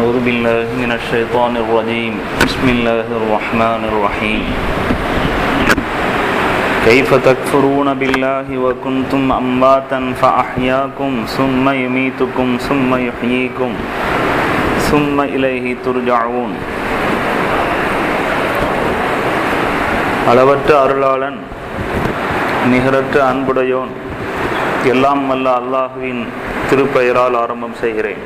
أعوذ بالله من الشيطان الرجيم بسم الله الرحمن الرحيم كيف تكفرون بالله وكنتم أمواتا فأحياكم ثم يميتكم ثم يحييكم ثم إليه ترجعون. அளவற்ற அருளாளன் நிகரற்ற அன்புடையோன் எல்லாம் வல்ல அல்லாஹுவின் திருப்பெயரால் ஆரம்பம் செய்கிறேன்.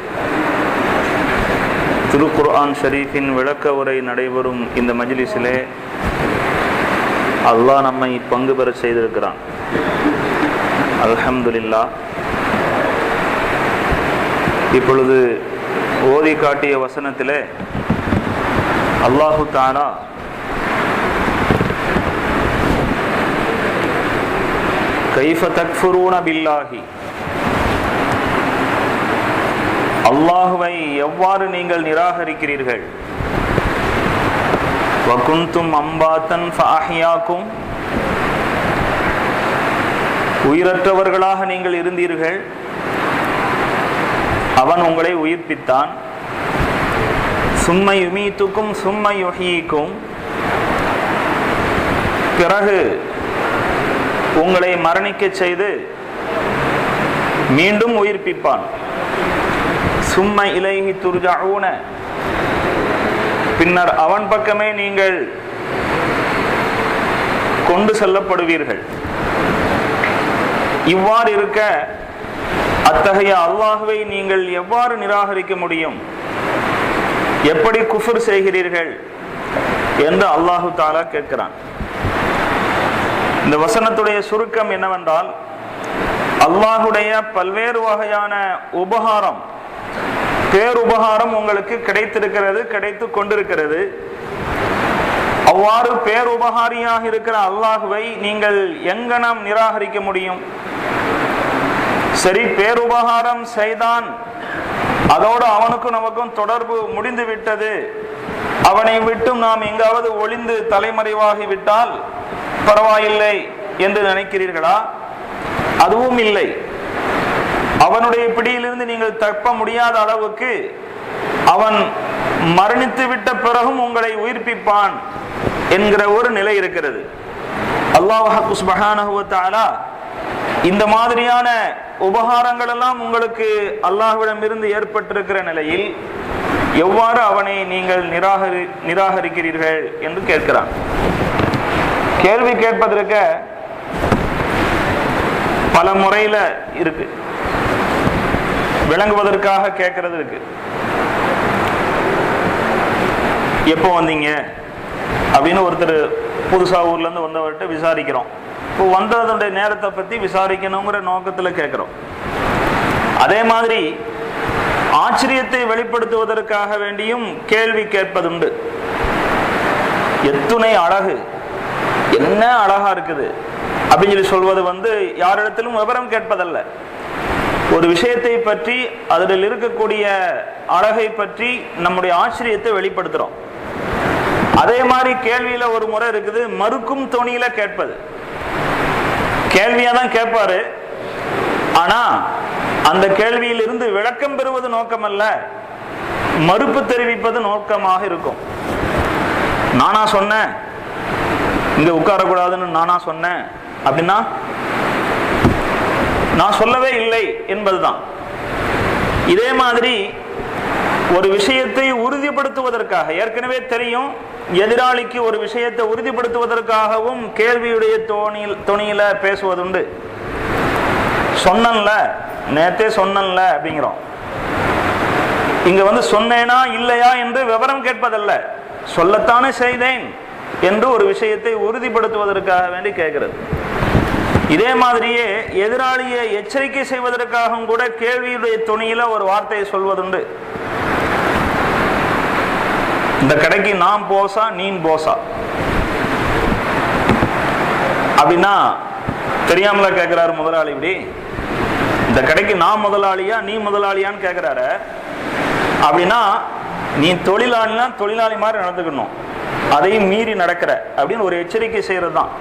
திருக்குர்ஆன் ஷரீஃபின் விளக்க உரை நடைபெறும் இந்த மஜ்லிஸிலே அல்லாஹ் நம்மை பங்கு பெற செய்திருக்கிறான். அல்ஹம்துலில்லாஹ். இப்பொழுது ஓதி காட்டிய வசனத்திலே அல்லாஹு தஆலா கைஃப தக்ஃபுரூன பில்லாஹி, அல்லாஹுவை எவ்வாறு நீங்கள் நிராகரிக்கிறீர்கள், வகுந்தும் அம்பாத்தன் ஃபஅஹ்யாக்கும், உயிரற்றவர்களாக நீங்கள் இருந்தீர்கள், அவன் உங்களை உயிர்ப்பித்தான், சும்ம யுமீத்துக்கும் சும்ம யுஹ்யீக்கும், பிறகு உங்களை மரணிக்க செய்து மீண்டும் உயிர்ப்பிப்பான், சும்ம இலைஹி துர்ஜஊன, பின்னர் அவன் பக்கமே நீங்கள் கொண்டு செல்லப்படுவீர்கள். இவ்வாறு இருக்க அத்தகைய அல்லாஹுவை நீங்கள் எவ்வாறு நிராகரிக்க முடியும், எப்படி குஃப்ர் செய்கிறீர்கள் என்று அல்லாஹு தஆலா கேட்கிறான். இந்த வசனத்துடைய சுருக்கம் என்னவென்றால், அல்லாஹுடைய பல்வேறு வகையான உபகாரம், பேருபகாரம் உங்களுக்கு கிடைத்திருக்கிறது, கிடைத்து கொண்டிருக்கிறது. அவ்வாறு பேருபகாரியாக இருக்கிற அல்லாஹுவை நீங்கள் எங்கனம் நிராகரிக்க முடியும்? சரி, பேருபகாரம் செய்தான், அதோடு அவனுக்கும் நமக்கும் தொடர்பு முடிந்து விட்டது, அவனை விட்டும் நாம் எங்காவது ஒளிந்து தலைமறைவாகி விட்டால் பரவாயில்லை என்று நினைக்கிறீர்களா? அதுவும் இல்லை. அவனுடைய பிடியிலிருந்து நீங்கள் தப்ப முடியாத அளவுக்கு அவன் மரணித்து விட்ட பிறகும் உங்களை உயிர்ப்பிப்பான் என்கிற ஒரு நிலை இருக்கிறது. அல்லாஹ் சுப்ஹானஹு வ தஆலா இந்த மாதிரியான உபகாரங்கள் எல்லாம் உங்களுக்கு அல்லாஹ்விடம் இருந்து ஏற்பட்டிருக்கிற நிலையில் எவ்வாறு அவனை நீங்கள் நிராகரிக்கிறீர்கள் என்று கேட்கிறான். கேள்வி கேட்பதற்கு பல முறையில் இருக்கு, விளங்குவதற்காக கேட்கறது இருக்கு. எப்போ வந்தீங்க அப்படின்னு ஒருத்தர் புதுசா ஊர்ல இருந்து வந்தவர்கிட்ட விசாரிக்கிறோம். இப்போ வந்ததனுடைய நேரத்தை பத்தி விசாரிக்கணுங்கிற நோக்கத்தில் கேட்கிறோம். அதே மாதிரி ஆச்சரியத்தை வெளிப்படுத்துவதற்காக வேண்டியும் கேள்வி கேட்பதுண்டு. எத்துணை அழகு, என்ன அழகா இருக்குது அப்படின்னு சொல்லி சொல்வது யாரிடத்திலும் விவரம் கேட்பதல்ல. ஒரு விஷயத்தை பற்றி, அதில் இருக்கக்கூடிய அழகை பற்றி நம்முடைய ஆச்சரியத்தை வெளிப்படுத்துறோம். அதே மாதிரி கேள்வியில ஒரு முறை இருக்குது, மறுக்கும் தொனியில கேட்பது. கேள்வியா தான் கேட்பாரு, ஆனா அந்த கேள்வியில் இருந்து விளக்கம் பெறுவது நோக்கம் அல்ல, மறுப்பு தெரிவிப்பது நோக்கமாக இருக்கும். நானா சொன்னேன் இங்க உட்காரக்கூடாதுன்னு நானா சொன்னேன் அப்படின்னா நான் சொல்லவே இல்லை என்பதுதான். இதே மாதிரி ஒரு விஷயத்தை உறுதிப்படுத்துவதற்காக, ஏற்கனவே தெரியும் எதிராளிக்கு ஒரு விஷயத்தை உறுதிப்படுத்துவதற்காகவும் கேள்வியுடைய தொனியில பேசுவதுண்டு. சொன்னன்ல, நேத்தே சொன்னன்ல அப்படிங்கிறோம். இங்க சொன்னேனா இல்லையா என்று விவரம் கேட்பதல்ல, சொல்லத்தானே செய்தேன் என்று ஒரு விஷயத்தை உறுதிப்படுத்துவதற்காக வேண்டி கேட்கிறது. இதே மாதிரியே எதிராளியை எச்சரிக்கை செய்வதற்காகவும் கூட கேள்வியுடைய துணியில ஒரு வார்த்தையை சொல்வதுண்டு. இந்த கடைக்கு நாம் போசா நீன் போசா அப்படின்னா தெரியாமல கேட்கிறாரு முதலாளி. இப்படி இந்த கடைக்கு நான் முதலாளியா நீ முதலாளியான்னு கேட்கிறாரு. அப்படின்னா நீ தொழிலாளினா தொழிலாளி மாதிரி நடந்துக்கணும், அதையும் மீறி நடக்கிற அப்படின்னு ஒரு எச்சரிக்கை செய்யறது தான்.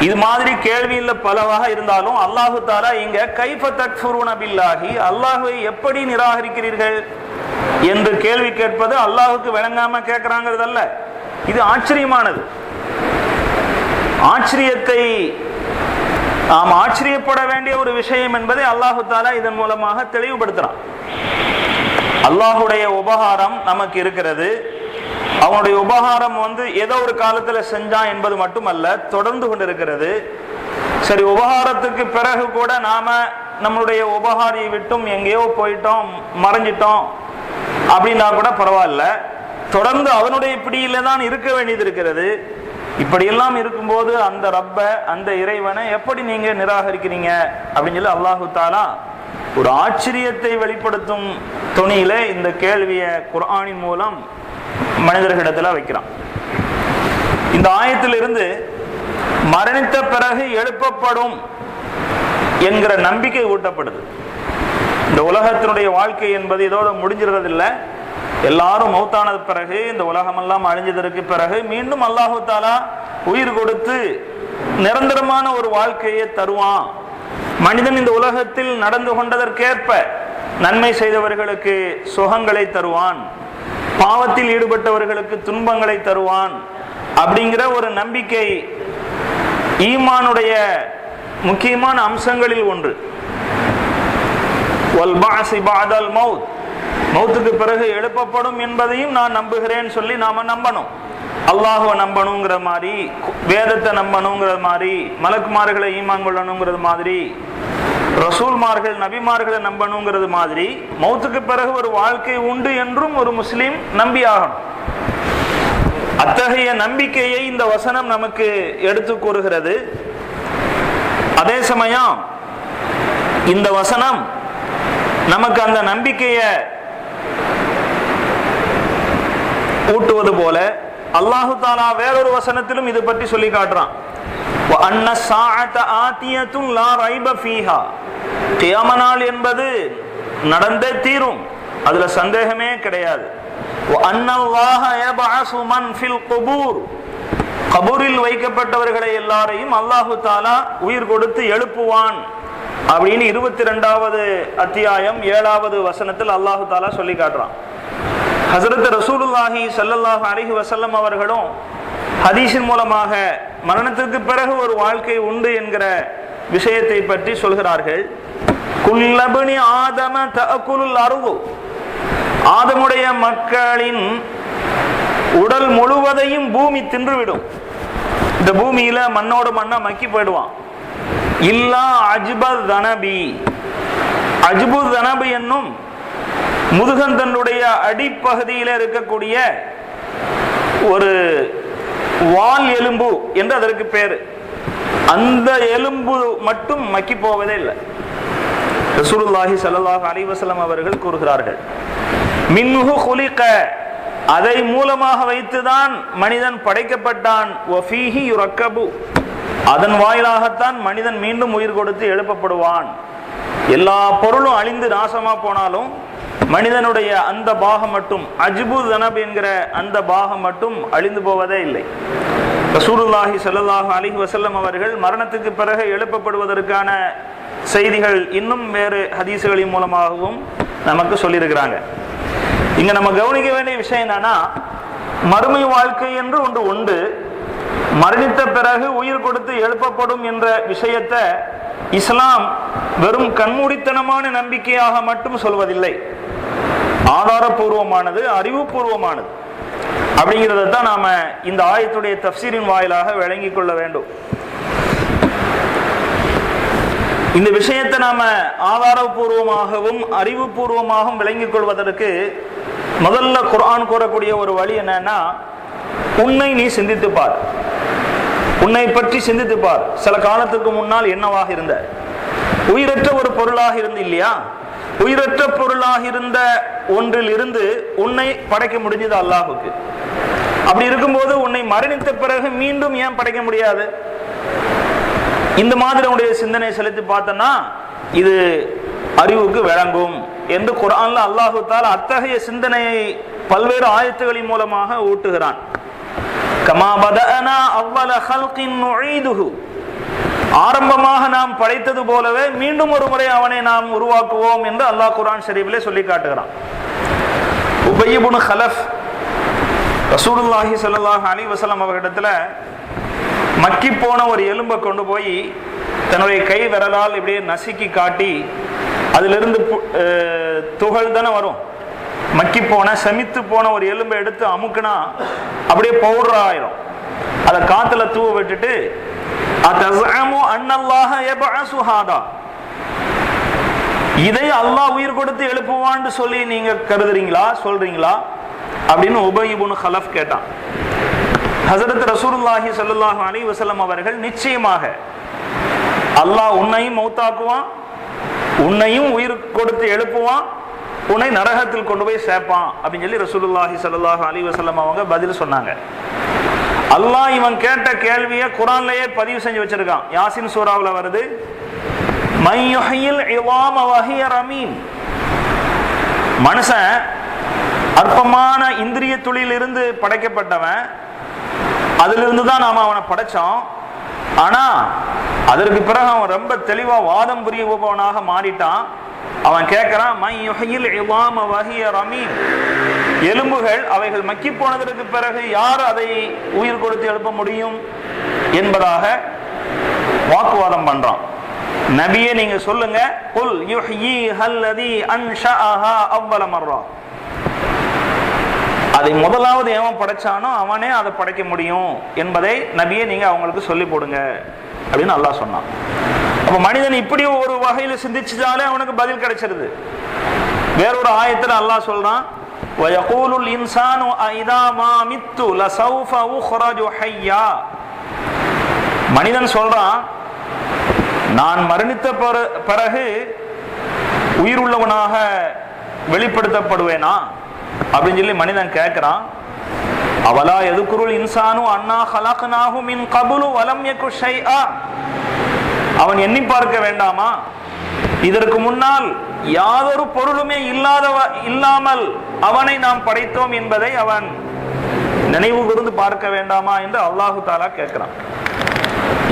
இது மாதிரி கேள்வியில பலவாக இருந்தாலும் அல்லாஹு தஆலா இங்க கைஃப தக்ஃபுரூன பில்லாஹி, அல்லாஹ்வை எப்படி நிராகரிக்கிறீர்கள் என்று கேள்வி கேட்பது அல்லாஹுக்கு விளங்காம கேட்கிறாங்கிறதல்ல. இது ஆச்சரியமானது. ஆச்சரியத்தை நாம் ஆச்சரியப்பட வேண்டிய ஒரு விஷயம் என்பதை அல்லாஹு தஆலா இதன் மூலமாக தெளிவுபடுத்துறான். அல்லாஹுடைய உபகாரம் நமக்கு இருக்கிறது. அவனுடைய உபகாரம் ஏதோ ஒரு காலத்துல செஞ்சான் என்பது மட்டுமல்ல, தொடர்ந்து கொண்டிருக்கிறது. சரி, உபகாரத்துக்கு பிறகு கூட நாம நம்மளுடைய உபகாரியை விட்டும் எங்கேயோ போயிட்டோம், மறைஞ்சிட்டோம் அப்படின்னா கூட பரவாயில்ல, தொடர்ந்து அவனுடைய பிடியில தான் இருக்க வேண்டியது இருக்கிறது. இப்படியெல்லாம் இருக்கும்போது அந்த ரப்ப, அந்த இறைவனை எப்படி நீங்க நிராகரிக்கிறீங்க அப்படின்னு சொல்லி அல்லாஹு தஆலா ஒரு ஆச்சரியத்தை வெளிப்படுத்தும் துணியில இந்த கேள்வியை குர்ஆனின் மூலம் மனிதர்களிடத்துல வைக்கிறான். இந்த ஆயத்திலிருந்து மரணித்த பிறகு எழுப்பப்படும் என்கிற நம்பிக்கை ஊட்டப்படுது. இந்த உலகத்தினுடைய வாழ்க்கை என்பது இதோட முடிஞ்சிருக்கிறதில்லை. எல்லாரும் மௌத்தானது பிறகு, இந்த உலகமெல்லாம் அழிஞ்சதற்கு பிறகு மீண்டும் அல்லாஹு தஆலா உயிர் கொடுத்து நிரந்தரமான ஒரு வாழ்க்கையை தருவான். மனிதன் இந்த உலகத்தில் நடந்து கொண்டதற்கேற்ப நன்மை செய்தவர்களுக்கு சுகங்களை தருவான், பாவத்தில் ஈடுபட்டவர்களுக்கு துன்பங்களை தருவான் அப்படிங்கிற ஒரு நம்பிக்கை ஈமானுடைய முக்கியமான அம்சங்களில் ஒன்று. வல் பஅஸி பஅதல் மௌத், மௌத்துக்கு பிறகு எழுப்பப்படும் என்பதையும் நான் நம்புகிறேன் சொல்லி நாம நம்பணும். அல்லாஹ்வை நம்பணுங்கிற மாதிரி, வேதத்தை நம்பணுங்கிற மாதிரி, மலக்குமார்களை ஈமான் கொள்ளணுங்கிறது மாதிரி, ரசூல்மார்கள் நபிமார்களை நம்பணுங்கிறது மாதிரி, மௌத்துக்கு பிறகு ஒரு வாழ்க்கை உண்டு என்றும் ஒரு முஸ்லிம் நம்பி ஆகணும். அத்தகைய நம்பிக்கையை இந்த வசனம் நமக்கு எடுத்து கூறுகிறது. அதே சமயம் இந்த வசனம் நமக்கு அந்த நம்பிக்கையை ஊட்டுவது போல அல்லாஹு தஆலா வேறொரு வசனத்திலும் இது பற்றி சொல்லி காட்டுறான். வஅன்ன ஸாஅத ஆதியத்துன் லா ரைப ஃபீஹா, கியாம நாள் என்பது நடந்தே தீரும், அதுல சந்தேகமே கிடையாது. வஅன்னல்லாஹ யபஅஸு மன் ஃபில் குபூர், கபூரில் வைக்கப்பட்டவர்களை எல்லாரையும் அல்லாஹு தஆலா உயிர் கொடுத்து எழுப்புவான் அப்படின்னு 22வது அத்தியாயம் 7வது வசனத்தில் அல்லாஹு தஆலா சொல்லி காட்டுறான். ஹஸரத் ரசூலுல்லாஹி ஸல்லல்லாஹு அலைஹி வஸல்லம் அவர்களும் ஹதீஸின் மூலமாக மரணத்திற்கு பிறகு ஒரு வாழ்க்கை உண்டு என்கிற விஷயத்தை பற்றி சொல்கிறார்கள். குல்லபனி ஆதம தஅகுலுல் அர்து, ஆதமுடைய மக்களின் உடல் முழுவதையும் பூமி தின்றுவிடும். இந்த பூமியில மண்ணோடு மண்ணா மக்கி போயிடுவான். இல்லா அஜ்பல் தனபி, அஜ்பு தனபி என்னும் முதுகந்தனுடைய அடிப்பகுதியில இருக்கக்கூடிய ஒரு வால் எலும்பு என்று அதற்கு பேரு, அந்த எலும்பு மட்டும் மக்கி போவதே இல்லை. ரசூலுல்லாஹி ஸல்லல்லாஹு அலைஹி வஸல்லம் அவர்கள் கூறுகிறார்கள், மின்ஹு குலிக, அதை மூலமாக வைத்துதான் மனிதன் படைக்கப்பட்டான். வஃபீஹி யுரக்கபு, அதன் வாயிலாகத்தான் மனிதன் மீண்டும் உயிர் கொடுத்து எழுப்பப்படுவான். எல்லா பொருளும் அழிந்து நாசமா போனாலும் மனிதனுடைய அந்த பாகம் மட்டும், அஜ்பு தனப் என்கிற அந்த பாகம் மட்டும் அழிந்து போவதே இல்லை. ரசூலுல்லாஹி ஸல்லல்லாஹு அலைஹி வஸல்லம் அவர்கள் மரணத்துக்கு பிறகு எழுப்பப்படுவதற்கான செய்திகள் இன்னும் வேறு ஹதீசுகளின் மூலமாகவும் நமக்கு சொல்லியிருக்கிறாங்க. இங்க நம்ம கவனிக்க வேண்டிய விஷயம் என்னன்னா, மறுமை வாழ்க்கை என்று ஒன்று உண்டு, மரணித்த பிறகு உயிர் கொடுத்து எழுப்பப்படும் என்ற விஷயத்தை இஸ்லாம் வெறும் கண்மூடித்தனமான நம்பிக்கையாக மட்டும் சொல்வதில்லை, ஆதாரபூர்வமானது, அறிவுபூர்வமானது. அப்படிங்கிறத தான் நாம இந்த ஆயத்துடைய தஃப்சீரின் வாயிலாக விளங்கிக் கொள்ள வேண்டும். இந்த விஷயத்தை நாம ஆதாரபூர்வமாகவும் அறிவுபூர்வமாகவும் விளங்கிக் கொள்வதற்கு முதல்ல குர்ஆன் கூறக்கூடிய ஒரு வழி என்னன்னா, உன்னை நீ சிந்தித்து பார், உன்னை பற்றி சிந்தித்து பார். சில காலத்துக்கு முன்னால் என்னவாக இருந்த, உயிரற்ற ஒரு பொருளாக இருந்து இல்லையா? உயிரற்ற பொருளாக இருந்த ஒன்றில் இருந்து உன்னை படைக்க முடிஞ்சது அல்லாஹுக்கு. அப்படி இருக்கும்போது உன்னை மரணித்த பிறகு மீண்டும் ஏன் படைக்க முடியாது? இந்த மாதிரி உடைய சிந்தனை செலுத்தி பார்த்தனா இது அறிவுக்கு விளங்கும் என்று குர்ஆன்ல அல்லாஹு தஆலா அத்தகைய சிந்தனையை பல்வேறு ஆயத்துகளின் மூலமாக ஊட்டுகிறான். கமா பதஅனா அவ்வல ஹல்கின் நுஈதுஹு, ஆரம்பமாக நாம் படைத்தது போலவே மீண்டும் ஒரு முறை அவனை நாம் உருவாக்குவோம் என்று அல்லாஹ் குர்ஆன் ஷரீஃபிலே சொல்லி காட்டுகிறான். உபய் இப்னு கலஃப் ரசூலுல்லாஹி ஸல்லல்லாஹு அலைஹி வஸல்லம் அவர்களிடத்துல மக்கி போன ஒரு எலும்பை கொண்டு போய் தன்னுடைய கை விரலால் இப்படியே நசுக்கி காட்டி அதிலிருந்து துகள் தானே வரும், மக்கி போன செமித்து போன ஒரு எலும்பை எடுத்து அமுக்குனா அப்படியே பவுடர் ஆயிரும். அதை காத்துல தூவ விட்டுட்டு இதை அல்லாஹ் உயிர் கொடுத்து எழுப்புவான்னு சொல்லி நீங்க கருதுறீங்களா, சொல்றீங்களா அப்படின்னு உபய் இப்னு கலஃப் கேட்டான். ஹஸரத் ரசூலுல்லாஹி ஸல்லல்லாஹு அலைஹி வஸல்லம் அவர்கள் நிச்சயமாக அல்லாஹ் உன்னையும் மௌத்தாக்குவான், உன்னையும் உயிர் கொடுத்து எழுப்புவான், உன்னை நரகத்தில் கொண்டு போய் சேர்ப்பான் அப்படின்னு சொல்லி ரசூலுல்லாஹி ஸல்லல்லாஹு அலைஹி வஸல்லம் அவங்க பதில் சொன்னாங்க. அல்லாஹ் இவன் கேட்ட கேள்வியை குர்ஆன்லயே பதிவு செஞ்சு வச்சிருக்கான். யாசின் சூராவுல வருது, மையுஹில் இவாம வஹிய ரமீம். மனுஷன் அற்பமான இந்திரிய துளியிலிருந்து படைக்கப்பட்டவன், அதிலிருந்து தான் நாம அவனை படைச்சோம். ஆனா அதற்கு பிறகு அவன் ரொம்ப தெளிவா வாதம் புரியுபவனாக மாறிட்டான். அவன் கேட்கிறான், மையுஹில் இவாம வஹிய ரமீம், எலும்புகள் அவைகள் மக்கி போனதற்கு பிறகு யார் அதை உயிர் கொடுத்து எழுப்ப முடியும் என்பதாக வாக்குவாதம் பண்றான். நபியே நீங்க சொல்லுங்க, குல் யுஹ்யீஹல்லதி அன்ஷஅஹா அவ்வல மர்ரா, அதை முதலாவது எவன் படைச்சானோ அவனே அதை படைக்க முடியும் என்பதை நபியே நீங்க அவங்களுக்கு சொல்லி போடுங்க அப்படின்னு அல்லாஹ் சொன்னான். அப்ப மனிதன் இப்படி ஒரு வகையில சிந்திச்சாலே அவனுக்கு பதில் கிடைச்சிருது. வேறொரு ஆயத்துல அல்லாஹ் சொல்றான், வயகூலுல் இன்சானு ஐதா மா மித்து லஸௌஃப உக்ரஜு ஹய்யா. மனிதன் சொல்றான், நான் மரணித்த பிறகு உயிருள்ளவனாக வெளிப்படுத்தப்படுவேனா அப்படின்னு சொல்லி மனிதன் கேட்கிறான். அவலா யதுகுருல் இன்சானு அன்னா ஹலக்னாஹு மின் கப்லு வலம் யகு ஷைஆ. அவன் எண்ணி பார்க்க வேண்டாமா, இதற்கு முன்னால் யாதொரு பொருளுமே இல்லாமல் அவனை நாம் படைத்தோம் என்பதை அவன் நினைவு கூர்ந்து பார்க்க வேண்டாமா என்று அல்லாஹு தாலா கேட்கிறான்.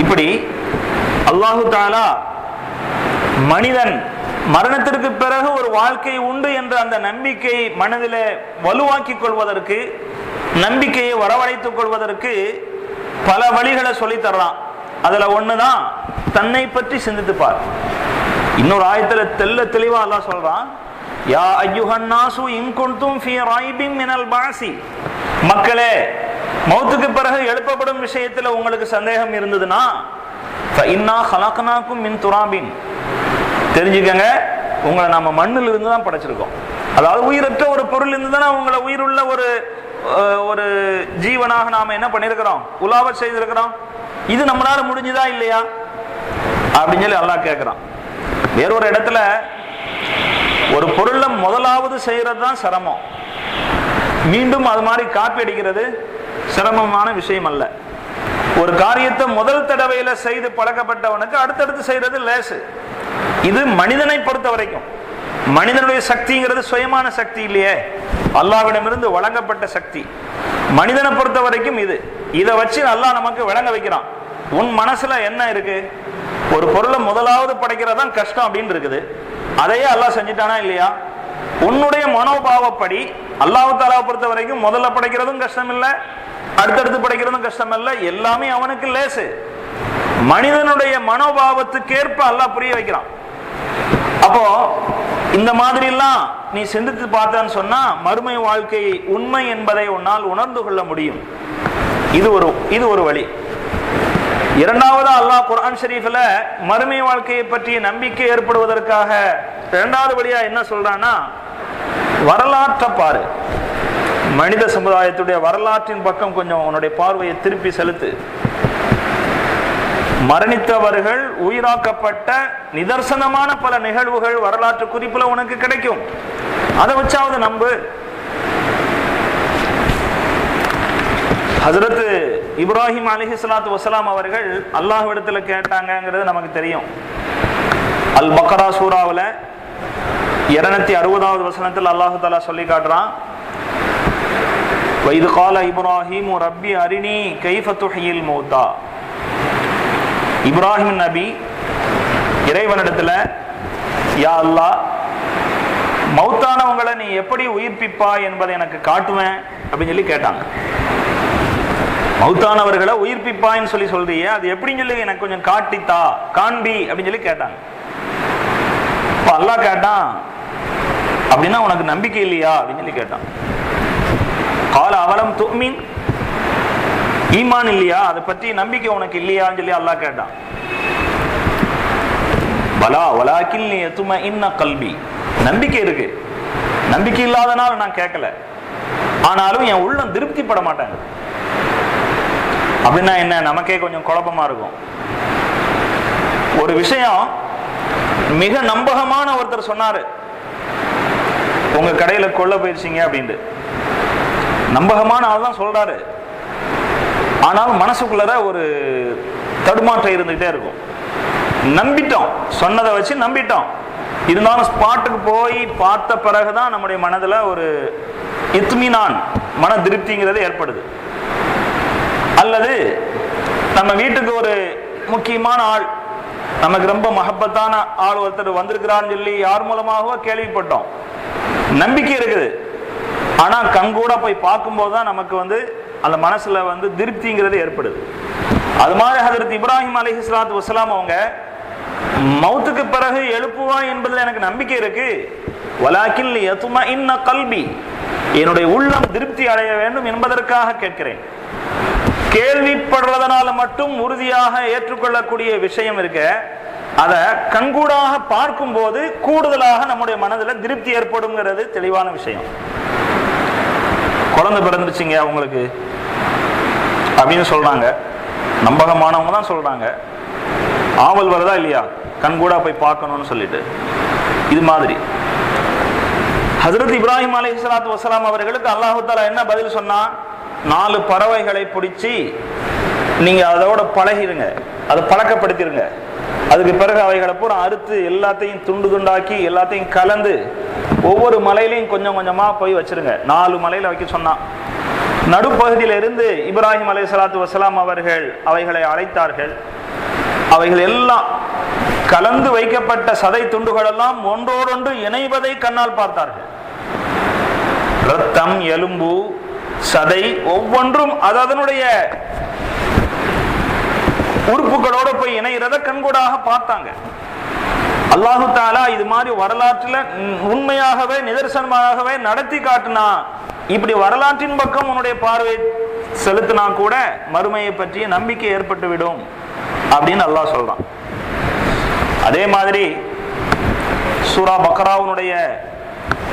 இப்படி அல்லாஹு தாலா மனிதன் மரணத்திற்கு பிறகு ஒரு வாழ்க்கை உண்டு என்ற அந்த நம்பிக்கை மனதில் வலுவாக்கிக் கொள்வதற்கு, நம்பிக்கையை வரவழைத்துக் கொள்வதற்கு பல வழிகளை சொல்லி தரலாம். அதுல ஒண்ணுதான் தன்னை பற்றி சிந்தித்துப்பார். இன்னொரு ஆயத்துல தெல்ல தெளிவா அல்லாஹ் சொல்றான், யா அய்யுஹன் நாசு இன் குன்தும் ஃபீ ரைபின் மினல் பாஸி. மக்களே, மௌத்துக்கு பிறகு எழுப்பப்படும் விஷயத்துல உங்களுக்கு சந்தேகம் இருந்ததுன்னா ஃபஇன்னா ஹலக்னாகும் மின் துராபின், தெரிஞ்சுக்கங்க, உங்களை நாம மண்ணில் இருந்து தான் படைச்சிருக்கோம். அதாவது உயிரற்ற ஒரு பொருள் இருந்து தானே உங்களை உயிருள்ள ஒரு ஜீவனாக நாம என்ன பண்ணிருக்கிறோம், உலாவ செய்திருக்கிறோம். இது நம்மளால முடிஞ்சுதா இல்லையா அப்படின்னு சொல்லி அல்லாஹ் கேட்கிறான். வேறொரு இடத்துல ஒரு பொருளை முதலாவது செய்யறது தான் சிரமம், மீண்டும் அது மாதிரி காப்பி அடிக்கிறது சிரமமான விஷயம் அல்ல. ஒரு காரியத்தை முதல் தடவையில செய்து பழக்கப்பட்டவனுக்கு அடுத்தடுத்து செய்யறது லேசு. இது மனிதனை பொறுத்த வரைக்கும், மனிதனுடைய சக்திங்கிறது சுயமான சக்தி இல்லையே, அல்லாஹ்விடமிருந்து வழங்கப்பட்ட சக்தி. மனிதனை பொறுத்த வரைக்கும் இதை வச்சு அல்லாஹ் நமக்கு விளங்க வைக்கிறான். உன் மனசுல என்ன இருக்கு, ஒரு பொருளை முதலாவது படைக்கிறதான் கஷ்டம் அப்படின்னு இருக்குது, அதையே அல்லாஹ் செஞ்சுட்டானா இல்லையா? உன்னுடைய மனோபாவப்படி அல்லாஹ் தஆலாவை பொறுத்த வரைக்கும் முதல்ல படைக்கிறதும் கஷ்டம் இல்லை, அடுத்தடுத்து படைக்கிறதும் கஷ்டம் இல்லை, எல்லாமே அவனுக்கு லேசு. மனிதனுடைய மனோபாவத்துக்கேற்ப அல்லாஹ் புரிய வைக்கிறான். அப்போ இந்த மாதிரி எல்லாம் நீ சிந்தித்து பார்த்தான்னு சொன்னா மறுமை வாழ்க்கை உண்மை என்பதை உன்னால் உணர்ந்து கொள்ள முடியும். இது ஒரு வழி. இரண்டாவது, அல்லாஹ் குர்ஆன் ஷரீஃப்ல மறுமை வாழ்க்கையை பற்றிய நம்பிக்கை ஏற்படுவதற்காக இரண்டாவது வழியா என்ன சொல்றான்னா, வரலாற்றை பாரு, மனித சமுதாயத்துடைய வரலாற்றின் பக்கம் கொஞ்சம் உன்னுடைய பார்வையை திருப்பி செலுத்து. மரணித்தவர்கள் உயிராக்கப்பட்ட நிதர்சனமான பல நிகழ்வுகள் வரலாற்று குறிப்புல உனக்கு கிடைக்கும், அதை வச்சாவது நம்பு. ஹஜ்ரத் இப்ராஹிம் அலைஹிஸ்ஸலாத்து வஸ்ஸலாம் அவர்கள் அல்லாஹ்விடத்துல கேட்டாங்கிறது நமக்கு தெரியும். அல் பக்ரா சூராவுல 260வது வசனத்தில் அல்லாஹ் தஆலா சொல்லி காட்டுறான், வைது கால இப்ராஹிம் ரப்பி அரினி கைஃப துஹ்யில் மௌதா. இப்ராஹிம் நபி இறைவனிடத்துல, யா அல்லாஹ், மௌத்தானவங்களை நீ எப்படி உயிர்ப்பிப்பாய் என்பதை எனக்கு காட்டுவேன் அப்படின்னு சொல்லி கேட்டாங்க. மௌத்தானவர்களை உயிர்ப்பிப்பான்னு சொல்லி சொல்றியே, அது எப்படின்னு சொல்லி எனக்கு கொஞ்சம் காட்டித்தா, காண்பி அப்படின்னு சொல்லி கேட்டாங்க. அல்லாஹ் கேட்டான், அப்படின்னா உனக்கு நம்பிக்கை இல்லையா அப்படின்னு சொல்லி கேட்டான். கால அவலம் துமின், ஈமான் இல்லையா, அதை பற்றி நம்பிக்கை உனக்கு இல்லையான்னு சொல்லி அல்லாஹ் கேட்டான். பலா வலாக்கில் யத்மஇன்ன கல்பி, நம்பிக்கை இருக்கு, நம்பிக்கை இல்லாதனால நான் கேட்கல, ஆனாலும் என் உள்ளம் திருப்திப்பட மாட்டாங்க. அப்படின்னா என்ன, நமக்கே கொஞ்சம் குழப்பமா இருக்கும். ஒரு விஷயம் மிக நம்பகமான ஒருத்தர் சொன்னாரு, உங்க கடையில கொள்ள போயிடுச்சிங்க அப்படின்ட்டு. நம்பகமான ஆள் தான் சொல்றாரு, ஆனாலும் மனசுக்குள்ள ஒரு தடுமாற்றம் இருந்துகிட்டே இருக்கும். நம்பிட்டோம், சொன்னதை வச்சு நம்பிட்டோம், இருந்தாலும் ஸ்பாட்டுக்கு போய் பார்த்த பிறகுதான் நம்முடைய மனதுல ஒரு இத்மினான், மன திருப்திங்கிறது ஏற்படுது. அல்லது நம்ம வீட்டுக்கு ஒரு முக்கியமான ஆள், நமக்கு ரொம்ப மஹப்பத்தான ஆள் ஒருத்தர் வந்திருக்கிறான்னு சொல்லி யார் மூலமாகவோ கேள்விப்பட்டோம், நம்பிக்கை இருக்குது, ஆனா கண்கூட போய் பார்க்கும்போது தான் நமக்கு அந்த மனசுல திருப்திங்கிறது ஏற்படுது. அது மாதிரி ஹஜ்ரத் இப்ராஹிம் அலைஹிஸ்ஸலாத்து வஸ்ஸலாம் அவங்க மௌத்துக்கு பிறகு எழுப்புவான் என்பதில் எனக்கு நம்பிக்கை இருக்கு, வலாக்கின் யத்மஇன்ன கல்பி, என்னுடைய உள்ளம் திருப்தி அடைய வேண்டும் என்பதற்காக கேட்கிறேன். கேள்விப்படுறதுனால மட்டும் உறுதியாக ஏற்றுக்கொள்ளக்கூடிய விஷயம் இருக்க, அதை கண்கூடாக பார்க்கும் போது கூடுதலாக நம்முடைய மனதில் திருப்தி ஏற்படுங்கிறது தெளிவான விஷயம். குழந்தை பிறந்துருச்சுங்க அவங்களுக்கு அப்படின்னு சொல்றாங்க, நம்பகமானவங்க தான் சொல்றாங்க, ஆவல் வருதா இல்லையா, கண்கூடா போய் பார்க்கணும்னு சொல்லிட்டு. இது மாதிரி ஹஜ்ரத் இப்ராஹிம் அலைஹிஸ்ஸலாத்து வஸ்ஸலாம் அவர்களுக்கு அல்லாஹ் தஆலா என்ன பதில் சொன்னா, 4 பறவைகளை பிடிச்சி நீங்க அதோட பழகிருங்க, அதை பழக்கப்படுத்திருங்க, அதுக்கு பிறகு அவைகளை பூரா அறுத்து எல்லாத்தையும் துண்டு துண்டாக்கி எல்லாத்தையும் கலந்து ஒவ்வொரு மலையிலையும் கொஞ்சம் கொஞ்சமா போய் வச்சிருங்க. 4 மலையில வைக்க சொன்னா, நடுப்பகுதியில இருந்து இப்ராஹிம் அலைஹிஸ்ஸலாத்து வஸ்ஸலாம் அவர்கள் அவைகளை அழைத்தார்கள். அவைகள் எல்லாம் கலந்து வைக்கப்பட்ட சதை துண்டுகள் எல்லாம் ஒன்றோடொன்று இணைவதை கண்ணால் பார்த்தார்கள். ரத்தம், எலும்பு, சதை ஒவ்வொன்றும் அதனுடைய உறுப்புகளோடு போய் இணைகிறத கண்கூடாக பார்த்தாங்க. அல்லாஹு தஆலா இது மாதிரி வரலாற்றில் உண்மையாகவே நிதர்சனமாகவே நடத்தி காட்டினா, இப்படி வரலாற்றின் பக்கம் உன்னுடைய பார்வை செலுத்தினா கூட மறுமையை பற்றிய நம்பிக்கை ஏற்பட்டு விடும் அப்படின்னு அல்லாஹ் சொல்றான். அதே மாதிரி சூரா பக்ராவுடைய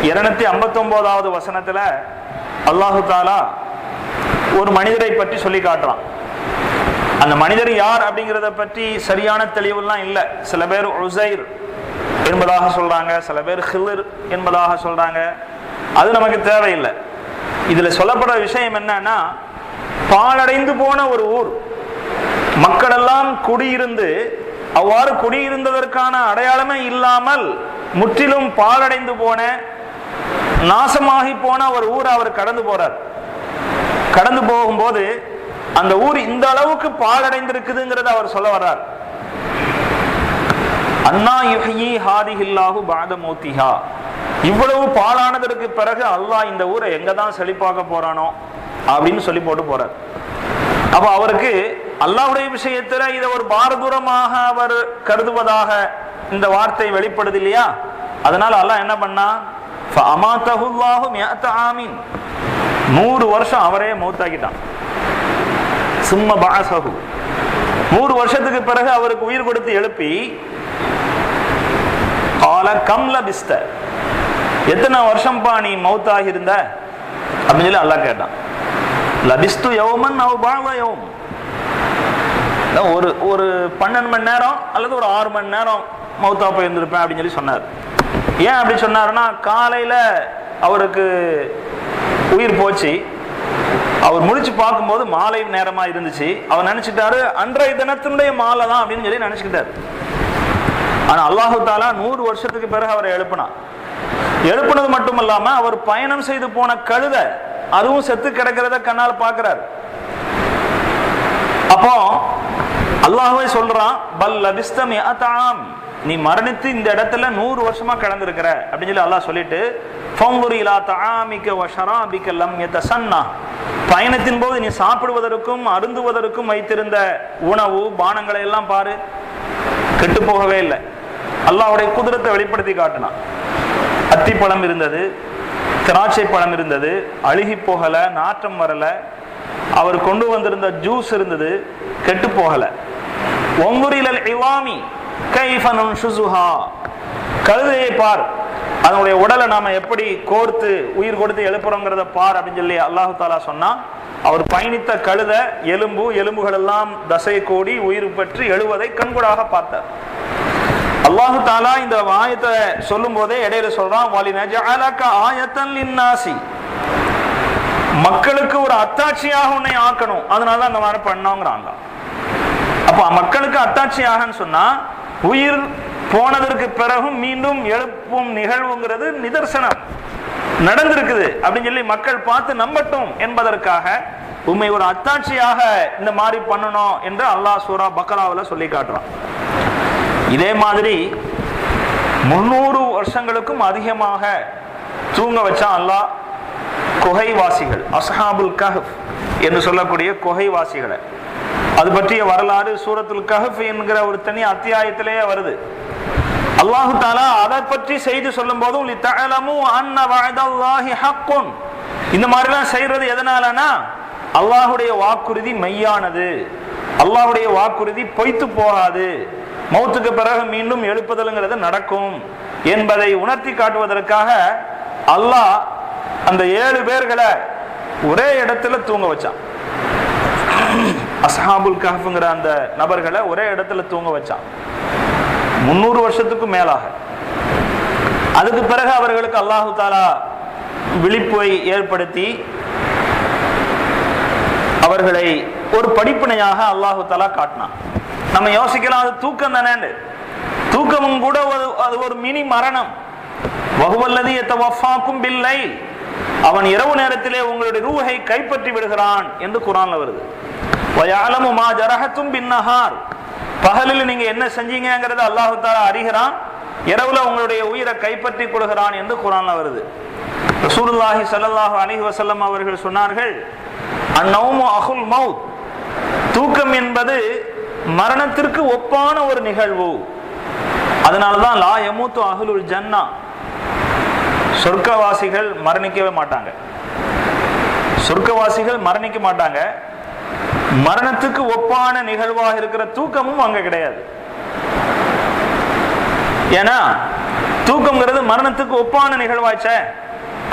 259வது வசனத்துல அல்லாஹு தஆலா ஒரு மனிதரை பற்றி சொல்லி காட்டுறான். அந்த மனிதர் யார் அப்படிங்கிறத பற்றி சரியான தெளிவுலாம் இல்லை. சில பேர் உஸைர் என்பதாக சொல்றாங்க, சில பேர் ஹில்ர் என்பதாக சொல்றாங்க. அது நமக்கு தேவையில்லை. இதுல சொல்லப்படுற விஷயம் என்னன்னா, பாழடைந்து போன ஒரு ஊர், மக்கள் எல்லாம் குடியிருந்து அவ்வாறு குடியிருந்ததற்கான அடையாளமே இல்லாமல் முற்றிலும் பாழடைந்து போன, நாசமாகி போன ஒரு ஊர் அவர் கடந்து போறார். கடந்து போகும்போது அந்த ஊர் இந்த அளவுக்கு பாழடைந்திருக்குதுங்கிறத அவர் சொல்ல வர்றார். அன்னா யுஹ்யி ஹாதிஹில்லாஹு பஅத மௌத்திஹா, இவ்வளவு பாழானதற்கு பிறகு அல்லாஹ் இந்த ஊரை எங்க தான் செழிப்பாக்க போறானோ அப்படின்னு சொல்லி போட்டு போறார். அப்ப அவருக்கு அல்லாஹ்வுடைய விஷயத்துல இதை ஒரு பாரதூரமாக அவர் கருதுவதாக இந்த வார்த்தை வெளிப்படுது இல்லையா. அதனால அல்லாஹ் என்ன பண்ணா, ஃபஅமாதஹுல்லாஹு மிஅத ஆமீன், 100 வருஷம் அவரே மௌத்தாக்கிட்டான். சும்ம பஅஸஹு, 100 வருஷத்துக்கு பிறகு அவருக்கு உயிர் கொடுத்து எழுப்பி, கால கம் லபிஸ்த, எத்தனை வருஷம்பா நீ மௌத்தாகி இருந்த அப்படின்னு சொல்லி அல்லாஹ் கேட்டான். லபிஸ்து யௌமன் அவ் பஅத யௌம், ஒரு 12 மணி நேரம் அல்லது ஒரு 6 மணி நேரம் மௌத்தா போயிருந்திருப்பேன் அப்படின்னு சொல்லி சொன்னார். ஏன் அப்படி சொன்னாருன்னா, காலையில அவருக்கு உயிர் போச்சு, அவர் முடிச்சு பார்க்கும்போது மாலை நேரமா இருந்துச்சு. அவர் நினைச்சிட்டாரு அன்றைய தினத்தினுடைய மாலை தான் அப்படின்னு சொல்லி நினைச்சுக்கிட்டாரு. ஆனா அல்லாஹு தஆலா 100 வருஷத்துக்கு பிறகு அவரை எழுப்பினார். எழுப்பினது மட்டுமல்லாம அவர் பயணம் செய்து போன கழுதை அதுவும் செத்து கிடக்கிறத கண்ணால் பார்க்கிறார். அப்போ அல்லாஹ்வே சொல்றான், பல் லபிஸ்த மிஅதாம், நீ மரணித்து இந்த இடத்துல 100 வருஷமா கடந்திருக்கிற அப்படின்னு சொல்லி அல்லாஹ் சொல்லிட்டு, ஃபன்துர் இலா தஆமிக வ ஷராபிக லம் யதசன்னா, பயணத்தின் போது நீ சாப்பிடுவதற்கும் அருந்துவதற்கும் வைத்திருந்த உணவு பானங்களை எல்லாம் பாரு, கெட்டு போகவே இல்லை. அல்லாஹ்வுடைய குதிரத்தை வெளிப்படுத்தி காட்டினான். அத்திப்பழம் இருந்தது, திராட்சை பழம் இருந்தது, அழுகி போகல, நாற்றம் வரல. அவர் கொண்டு வந்திருந்த ஜூஸ் இருந்தது, கெட்டு போகல. ஒங்குரிலல் இவாமி கைஃப நன்ஷுசுஹா, கழுதையை பார், அதனுடைய உடலை நாம எப்படி கோர்த்து உயிர் கொடுத்து எழுப்புறோங்கிறத பார் அப்படின்னு சொல்லி அல்லாஹு தாலா சொன்னா, அவர் பயணித்த கழுத எலும்புகள் எல்லாம் தசை கோடி உயிர் பெற்று எழுவதை கண்கூடாக பார்த்தார். அல்லாஹு தாலா இந்த ஆயத்தை சொல்லும் போதே இடையில சொல்றான், வலினஜஅலக ஆயத்தன் லின்னாசி, மக்களுக்கு ஒரு அத்தாட்சியாக உன்னை ஆக்கணும், அதனால அந்த மாதிரி பண்ணோங்கிறாங்க. அப்ப மக்களுக்கு அத்தாட்சியாகன்னு சொன்னா, உயிர் போனதற்கு பிறகும் மீண்டும் எழுப்பும் நிகழ்வுங்கிறது நிதர்சனம் நடந்திருக்குது அப்படின்னு சொல்லி மக்கள் பார்த்து நம்பட்டும் என்பதற்காக உண்மை ஒரு அத்தாட்சியாக இந்த மாதிரி பண்ணணும் என்று அல்லாஹ் சூரா பக்ராவில் சொல்லி காட்டுறான். இதே மாதிரி 300 வருஷங்களுக்கும் அதிகமாக தூங்க வச்சான் அல்லாஹ் குகைவாசிகள், அஸ்ஹாபுல் கஹ்ஃப் என்று சொல்லக்கூடிய குகைவாசிகளை. அது பற்றிய வரலாறு சூரத்துல் கஹ்ஃப் என்கிற ஒரு தனி அத்தியாயத்திலேயே வருது. அல்லாஹு தஆலா அதை பற்றி செய்து சொல்லும் போதும் லிதஅலமு அன்ன வஅதல்லாஹி ஹக்குன், இந்த மாதிரிலாம் செய்யறது எதனாலனா அல்லாஹுடைய வாக்குறுதி மெய்யானது, அல்லாஹுடைய வாக்குறுதி பொய்த்து போகாது, மௌத்துக்கு பிறகு மீண்டும் எழுப்புதல்ங்கிறது நடக்கும் என்பதை உணர்த்தி காட்டுவதற்காக அல்லாஹ் அந்த 7 பேர்களை ஒரே இடத்துல தூங்க வச்சான். அஸ்ஹாபுல் கஹ்ஃப்ங்கிற அந்த நபர்களை ஒரே இடத்துல தூங்க வச்சான் 300 வருஷத்துக்கும் மேலாக. அதுக்கு பிறகு அவர்களுக்கு அல்லாஹு தாலா விழிப்பை ஏற்படுத்தி அவர்களை ஒரு படிப்பினையாக அல்லாஹு தாலா காட்டினான். நம்ம யோசிக்கலாம், அது தூக்கம் தானே, தூக்கமும் கூட அது ஒரு மினி மரணம். வஹுவல்லதி யதவஃபாக்கும் பில்லைல், அவன் இரவு நேரத்திலே உங்களுடைய ரூஹை கைப்பற்றி விடுகிறான் என்று குர்ஆன்ல வருது. வயஅலமு மா ஜரஹத்தும் பின்னஹார், பகலில் நீங்க என்ன செஞ்சீங்கங்கறத அல்லாஹ் தஆலா அறிகிறான், இரவுல உங்களுடைய உயிரை கைப்பற்றி கொள்கிறான் என்று குர்ஆன்ல வருது. ரசூலுல்லாஹி ஸல்லல்லாஹு அலைஹி வஸல்லம் அவர்கள் சொன்னார்கள், அன்னௌமு அஹுல் மௌத், தூக்கம் என்பது மரணத்திற்கு ஒப்பான ஒரு நிகழ்வு. அதனாலதான் லா யமூத்து அஹ்லுல் ஜன்னா, சொர்க்கவாசிகள் மரணிக்கவே மாட்டாங்க, சொர்க்கவாசிகள் மரணிக்க மாட்டாங்க. மரணத்துக்கு ஒப்பான நிகழ்வாக இருக்கிற தூக்கமும் அங்க கிடையாது. ஏன்னா தூக்கம்ங்கிறது மரணத்துக்கு ஒப்பான நிகழ்வாச்ச,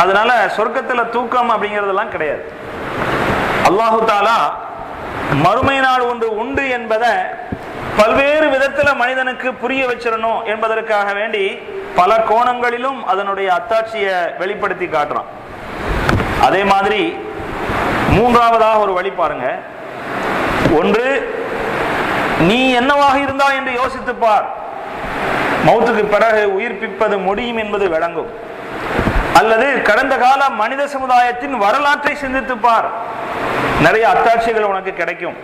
அதனால சொர்க்கத்துல தூக்கம் அப்படிங்கிறதெல்லாம் கிடையாது. அல்லாஹு தாலா மறுமை நாள் ஒன்று உண்டு என்பதை பல்வேறு விதத்துல மனிதனுக்கு புரிய வச்சிடணும் என்பதற்காக வேண்டி பல கோணங்களிலும் அதனுடைய அத்தாட்சியை வெளிப்படுத்தி காட்டுறான். அதே மாதிரி மூன்றாவதாக ஒரு வழி பாருங்க. ஒன்று, நீ என்னவாக இருந்தா என்று யோசித்து பார், மௌத்துக்கு பிறகு உயிர்ப்பிப்பது முடியும் என்பது விளங்கும். அல்லது கடந்த கால மனித சமுதாயத்தின் வரலாற்றை சிந்தித்து பார், நிறைய அத்தாட்சிகள் உனக்கு கிடைக்கும்.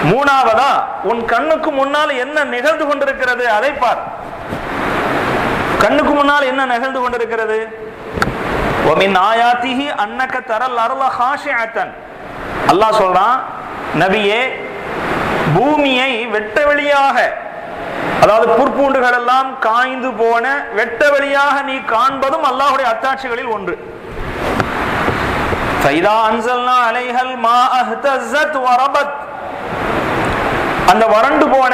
மூணாவதா, உன் கண்ணுக்கு முன்னால் என்ன நிகழ்ந்து கொண்டிருக்கிறது அதை பார். கண்ணுக்கு முன்னால் என்ன நிகழ்ந்து கொண்டிருக்கிறது? وَمِنْ آيَاتِهِ أَنَّكَ تَرَى الْأَرْضَ خَاشِعَةً, அல்லாஹ் சொல்றான், நபியே, பூமியை வெட்ட வெளியாக, அதாவது புற்பூண்டுகள் எல்லாம் காய்ந்து போன வெட்ட வெளியாக நீ காண்பதும் அல்லாஹ்வுடைய அத்தாட்சிகளில் ஒன்று. فَإِذَا أَنزَلْنَا عَلَيْهَا الْمَاءَ اهْتَزَّتْ وَرَبَتْ, அந்த வறண்டு போன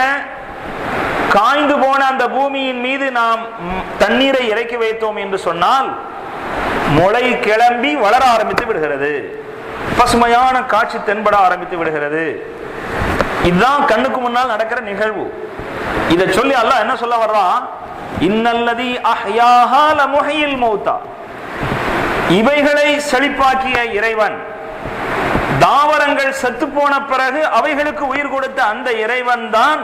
காய்ந்து போன அந்த பூமியின் மீது நாம் தண்ணீரை இறக்கி வைத்தோம் என்று சொன்னால் முளை கிளம்பி வளர ஆரம்பித்து விடுகிறது, பசுமையான காட்சி தென்பட ஆரம்பித்து விடுகிறது. இதுதான் கண்ணுக்கு முன்னால் நடக்கிற நிகழ்வு. இதை சொல்லி அல்லாஹ் என்ன சொல்ல வர்றான்? இன்னல்லதி அஹ்யாஹா லமுஹ்யில் மௌதா, இவைகளை செழிப்பாக்கிய இறைவன், தாவரங்கள் செத்து போன பிறகு அவைகளுக்கு உயிர் கொடுத்த அந்த இறைவன் தான்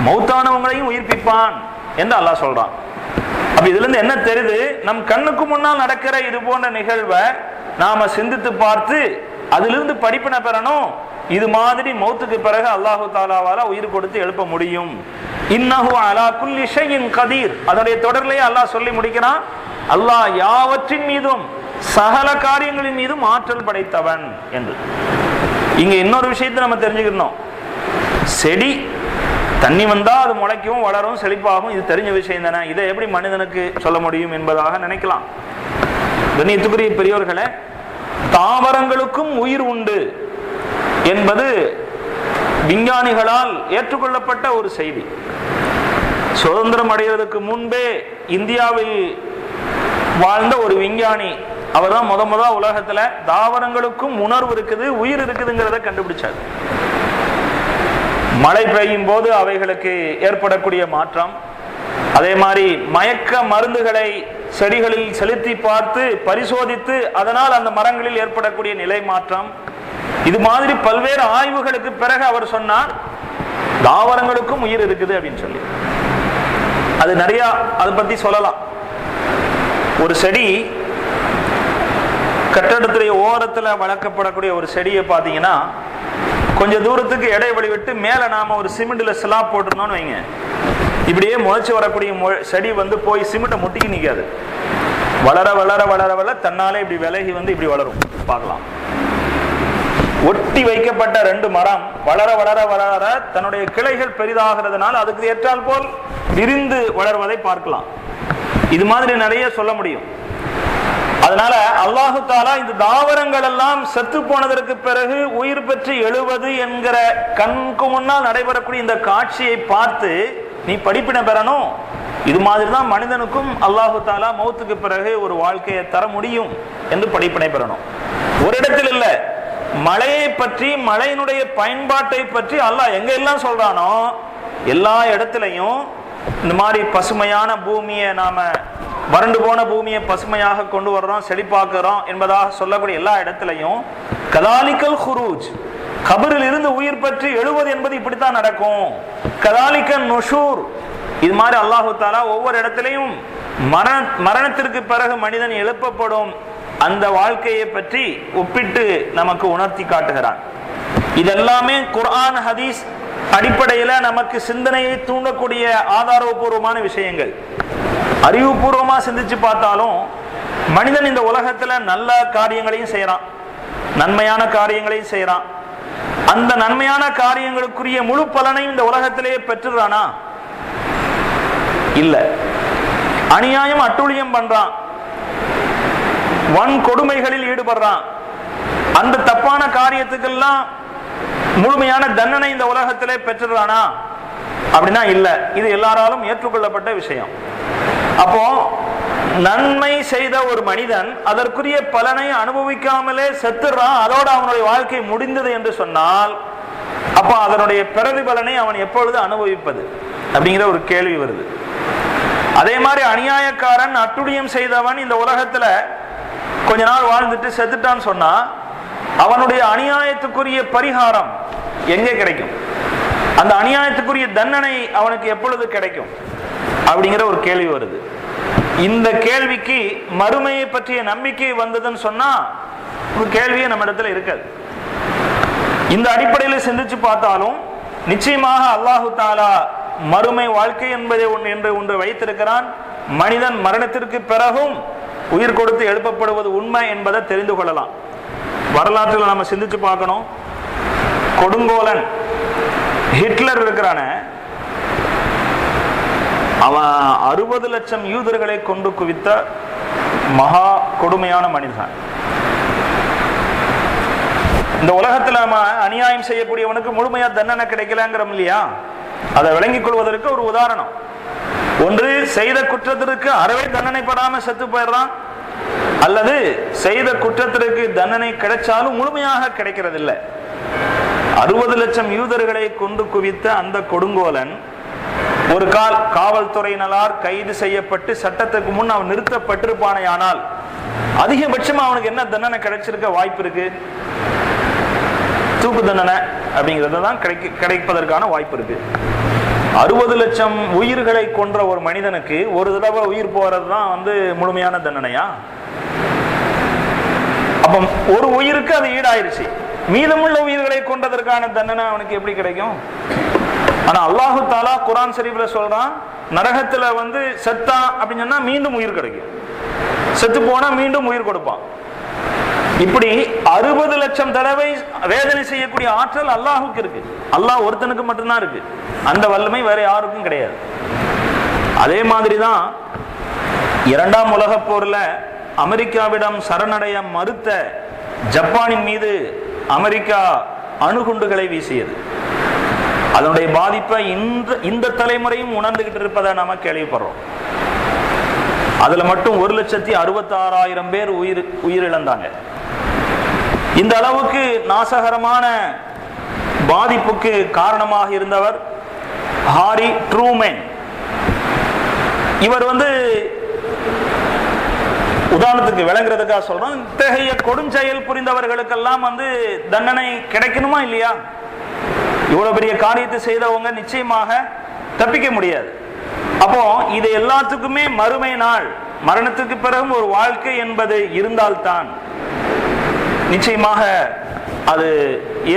மௌத்தானவங்களையும் உயிர்ப்பிப்பான் என்று அல்லாஹ் சொல்றான். அப்ப இதுல இருந்து என்ன தெரியுது? நம் கண்ணுக்கு முன்னால் நடக்கிற இது போன்ற நிகழ்வை நாம சிந்தித்து பார்த்து அதிலிருந்து படிப்பினை பெறணும். இது மாதிரி மௌத்துக்கு பிறகு அல்லாஹு தாலாவால உயிர் கொடுத்து எழுப்ப முடியும். இன்னஹு அலா குல்லி ஷைஇன் கதீர். அதனுடைய தொடர்லையே அல்லாஹ் சொல்லி முடிக்கிறான், அல்லாஹ் யாவற்றின் மீதும் சகல காரியங்களின் மீதும் ஆற்றல் படைத்தவன் என்று. இங்க இன்னொரு விஷயத்தை நம்ம தெரிஞ்சுக்கணும். செடி தண்ணி வந்தா அது முளைக்கும், வளரும், செழிப்பாகும், இது தெரிஞ்ச விஷயம் தானே. இதை எப்படி மனிதனுக்கு சொல்ல முடியும் என்பதாக நினைக்கலாம். கண்ணியத்துக்குரிய பெரியோர்களே, தாவரங்களுக்கும் உயிர் உண்டு என்பது விஞ்ஞானிகளால் ஏற்றுக்கொள்ளப்பட்ட ஒரு செய்தி. சுதந்திரம் அடைவதற்கு முன்பே இந்தியாவில் வாழ்ந்த ஒரு விஞ்ஞானி, அவர் தான் முத உலகத்துல தாவரங்களுக்கும் உணர்வு இருக்குது, உயிர் இருக்குதுங்கிறத கண்டுபிடிச்சார். மழை பெய்யும் போது அவைகளுக்கு ஏற்படக்கூடிய மாற்றம், அதே மாதிரி மயக்க மருந்துகளை செடிகளில் செலுத்தி பார்த்து பரிசோதித்து அதனால் அந்த மரங்களில் ஏற்படக்கூடிய நிலை மாற்றம், இது மாதிரி பல்வேறு ஆய்வுகளுக்கு பிறகு அவர் சொன்னார் தாவரங்களுக்கும் உயிர் இருக்குது அப்படின்னு சொல்லி. அது நிறைய அதை பத்தி சொல்லலாம். ஒரு செடி கட்டடத்துடைய ஓரத்துல வளர்க்கப்படக்கூடிய ஒரு செடியை பார்த்தீங்கன்னா கொஞ்சம் தூரத்துக்கு இடைவெளி விட்டு மேல நாம ஒரு சிமெண்ட்ல ஸ்லாப் போட்டிருந்தோம்னு வைங்க, இப்படியே முளைச்சு வரக்கூடிய செடி வந்து போய் சிமெண்ட்டை முட்டிக்கு நிற்காது. வளர வளர வளர வளர தன்னாலே இப்படி விலகி வந்து இப்படி வளரும். பார்க்கலாம், ஒட்டி வைக்கப்பட்ட ரெண்டு மரம் வளர வளர வளர தன்னுடைய கிளைகள் பெரிதாகிறதுனால அதுக்கு ஏற்றால் போல் விரிந்து வளர்வதை பார்க்கலாம். இது மாதிரி நிறைய சொல்ல முடியும். அதனால அல்லாஹு தாலா இந்த தாவரங்கள் எல்லாம் செத்து போனதற்கு பிறகு உயிர் பெற்று எழுவது என்கிற கண்ணுக்கு முன்னால் நடைபெறக்கூடிய இந்த காட்சியை பார்த்து நீ படிப்பினை பெறணும். இது மாதிரிதான் மனிதனுக்கும் அல்லாஹு தாலா மௌத்துக்கு பிறகு ஒரு வாழ்க்கையை தர முடியும் என்று படிப்பினை பெறணும். ஒரு இடத்தில் இல்ல, மழையை பற்றி, மழையினுடைய பயன்பாட்டை பற்றி அல்லாஹ் எங்க எல்லாம் சொல்றானோ எல்லா இடத்திலையும் இந்த மாதிரி பசுமையான பூமியை, நாம வறண்டு போன பூமியை பசுமையாக கொண்டு வர்றோம், செழிப்பாக்குறோம் என்பதாக சொல்லக்கூடிய எல்லா இடத்திலையும் கதாலிக்கல் குரூஜ், கபரில் இருந்து உயிர் பெற்று எழுவது என்பது இப்படித்தான் நடக்கும். கதாலிக்கல் நுஷூர், இது மாதிரி அல்லாஹு தாலா ஒவ்வொரு இடத்திலையும் மரணத்திற்கு பிறகு மனிதன் எழுப்பப்படும் அந்த வாழ்க்கையை பற்றி ஒப்பிட்டு நமக்கு உணர்த்தி காட்டுகிறான். இதெல்லாமே குர்ஆன் ஹதீஸ் அடிப்படையில நமக்கு சிந்தனையை தூண்டக்கூடிய ஆதாரபூர்வமான விஷயங்கள். அறிவுபூர்வமா சிந்திச்சு பார்த்தாலும் மனிதன் இந்த உலகத்துல நல்ல காரியங்களையும் செய்யறான், நன்மையான காரியங்களையும் செய்யறான். அந்த நன்மையான காரியங்களுக்குரிய முழு பலனையும் இந்த உலகத்திலேயே பெற்றுறானா? இல்ல. அநியாயம் அட்டூழியம் பண்றான், வன் கொடுமைகளில் ஈடுபடுறான். அந்த தப்பான காரியத்துக்கெல்லாம் முழுமையான தண்டனை இந்த உலகத்திலே பெற்றுறானா? அப்படின்னா இல்ல. இது எல்லாராலும் ஏற்றுக்கொள்ளப்பட்ட விஷயம். அப்போ நன்மை செய்த ஒரு மனிதன் அதற்குரிய பலனை அனுபவிக்காமலே செத்துறான், அதோட அவனுடைய வாழ்க்கை முடிந்தது என்று சொன்னால் அப்ப அதனுடைய பிரதிபலனை அவன் எப்பொழுது அனுபவிப்பது அப்படிங்கிற ஒரு கேள்வி வருது. அதே மாதிரி அநியாயக்காரன், அட்டுழியம் செய்தவன் இந்த உலகத்துல கொஞ்ச நாள் வாழ்ந்துட்டு செத்துட்டான்னு சொன்னா அவனுடைய அநியாயத்துக்குரிய பரிகாரம் எங்கே கிடைக்கும்? அந்த அநியாயத்துக்குரிய தண்டனை அவனுக்கு எப்பொழுது கிடைக்கும் அப்படிங்கிற ஒரு கேள்வி வருது. இந்த கேள்விக்கு மறுமையை பற்றிய நம்பிக்கை வந்ததுன்னு சொன்னா ஒரு கேள்வியே நம்ம இடத்துல இருக்காது. இந்த அடிப்படையில் சிந்திச்சு பார்த்தாலும் நிச்சயமாக அல்லாஹு தாலா மறுமை வாழ்க்கை என்பதை ஒன்று வைத்திருக்கிறான். மனிதன் மரணத்திற்கு பிறகும் உயிர் கொடுத்து எழுப்பப்படுவது உண்மை என்பதை தெரிந்து கொள்ளலாம். வரலாற்றில் நம்ம சிந்திச்சு பார்க்கணும். கொடுங்கோலன் ஹிட்லர் இருக்கிறான, அவன் 60 லட்சம் யூதர்களை கொண்டு குவித்த மகா கொடுமையான மனிதன். இந்த உலகத்தில் நம்ம அநியாயம் செய்யக்கூடியவனுக்கு முழுமையா தண்டனை கிடைக்கலங்கிறோம் இல்லையா? அதை விளங்கிக் கொள்வதற்கு ஒரு உதாரணம். ஒன்று, செய்த குற்றத்திற்கு அறவே தண்டனைப்படாம செத்து போயிடுறான், அல்லது செய்த குற்றத்திற்கு தண்டனை கிடைச்சாலும் முழுமையாக கிடைக்கிறது இல்லை. 60 லட்சம் யூதர்களை கொண்டு குவித்த அந்த கொடுங்கோலன் ஒரு காவல்துறையினரால் கைது செய்யப்பட்டு சட்டத்துக்கு முன் அவன் நிறுத்தப்பட்டிருப்பானே, ஆனால் அதிகபட்சமா அவனுக்கு என்ன தண்டனை கிடைச்சிருக்க வாய்ப்பு இருக்கு? தூக்கு தண்டனை அப்படிங்கிறது தான் கிடைப்பதற்கான வாய்ப்பு இருக்கு. 60 லட்சம் உயிர்களை கொன்ற ஒரு மனிதனுக்கு ஒரு தடவை உயிர் போறது தான் முழுமையான தண்டனையா? அப்ப ஒரு உயிருக்கு அது ஈடாயிருச்சு. மீதமுள்ள உயிர்களை கொண்டதற்கான தண்டனை அவனுக்கு எப்படி கிடைக்கும்? ஆனா அல்லாஹு தாலா குர்ஆன் ஷரீஃப்ல சொல்றான், நரகத்துல வந்து செத்தா அப்படின்னு சொன்னா மீண்டும் உயிர் கிடைக்கும், செத்து போனா மீண்டும் உயிர் கொடுப்பான். இப்படி 60 லட்சம் தடவை வேதனை செய்யக்கூடிய ஆற்றல் அல்லாஹுக்கு இருக்கு. அல்லாஹ் ஒருத்தனுக்கு மட்டும்தான் இருக்கு, அந்த வல்லமை வேற யாருக்கும் கிடையாது. அதே மாதிரிதான் இரண்டாம் உலக போர்ல அமெரிக்காவிடம் சரணடைய மறுத்த ஜப்பானின் மீது அமெரிக்கா அணுகுண்டுகளை வீசியது. அதனுடைய பாதிப்பை இந்த தலைமுறையும் உணர்ந்துகிட்டு இருப்பதை நாம கேள்விப்படுறோம். அதுல மட்டும் 1,66,000 பேர் உயிரிழந்தாங்க. இந்த அளவுக்கு நாசகரமான பாதிப்புக்கு காரணமாக இருந்தவர் ஹாரி ட்ரூமேன். இவர் வந்து உதாரணத்துக்கு விளங்குறதுக்காக சொல்றோம், இத்தகைய கொடுஞ்செயல் புரிந்தவர்களுக்கெல்லாம் வந்து தண்டனை கிடைக்கணுமா இல்லையா? இவ்வளவு பெரிய காரியத்தை செய்தவங்க நிச்சயமாக தப்பிக்க முடியாது. அப்போ இது எல்லாத்துக்குமே மறுமை நாள், மரணத்துக்கு பிறகும் ஒரு வாழ்க்கை என்பது இருந்தால்தான் நிச்சயமாக அது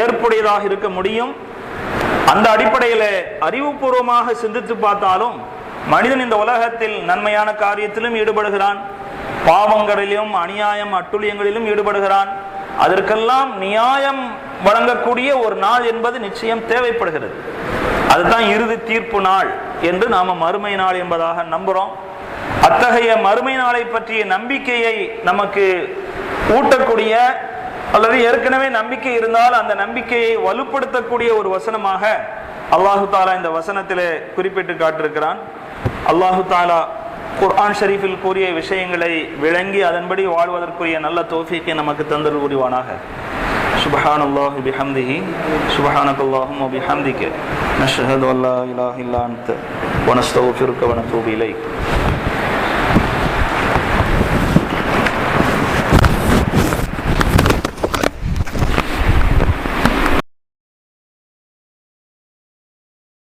ஏற்புடையதாக இருக்க முடியும். அந்த அடிப்படையில் அறிவுபூர்வமாக சிந்தித்து பார்த்தாலும் மனிதன் இந்த உலகத்தில் நன்மையான காரியத்திலும் ஈடுபடுகிறான், பாவங்களிலும் அநியாயம் அட்டுழியங்களிலும் ஈடுபடுகிறான். அதற்கெல்லாம் நியாயம் வழங்கக்கூடிய ஒரு நாள் என்பது நிச்சயம் தேவைப்படுகிறது. அதுதான் இறுதி தீர்ப்பு நாள் என்று நாம மறுமை நாள் என்பதாக நம்புறோம். அத்தகைய மறுமை நாளை பற்றிய நம்பிக்கையை நமக்கு ஊட்டக்கூடிய அல்லது ஏற்கனவே நம்பிக்கை இருந்தால் அந்த நம்பிக்கையை வலுப்படுத்தக்கூடிய ஒரு வசனமாக அல்லாஹு தாலா இந்த வசனத்திலே குறிப்பிட்டு காட்டிருக்கிறான். அல்லாஹு தாலா குர்ஆன் ஷரீஃபில் கூறிய விஷயங்களை விளங்கி அதன்படி வாழ்வதற்குரிய நல்ல தௌஃபீக்கை நமக்கு தந்தல் புரிவானாக. சுப்ஹானல்லாஹி பிஹம்திஹி சுப்ஹானக்கல்லாஹும்ம பிஹம்திக நஷ்ஹது அல்லா இலாஹா இல்லா அன்த வ நஸ்தக்ஃபிருக வ நதூபு இலைக்.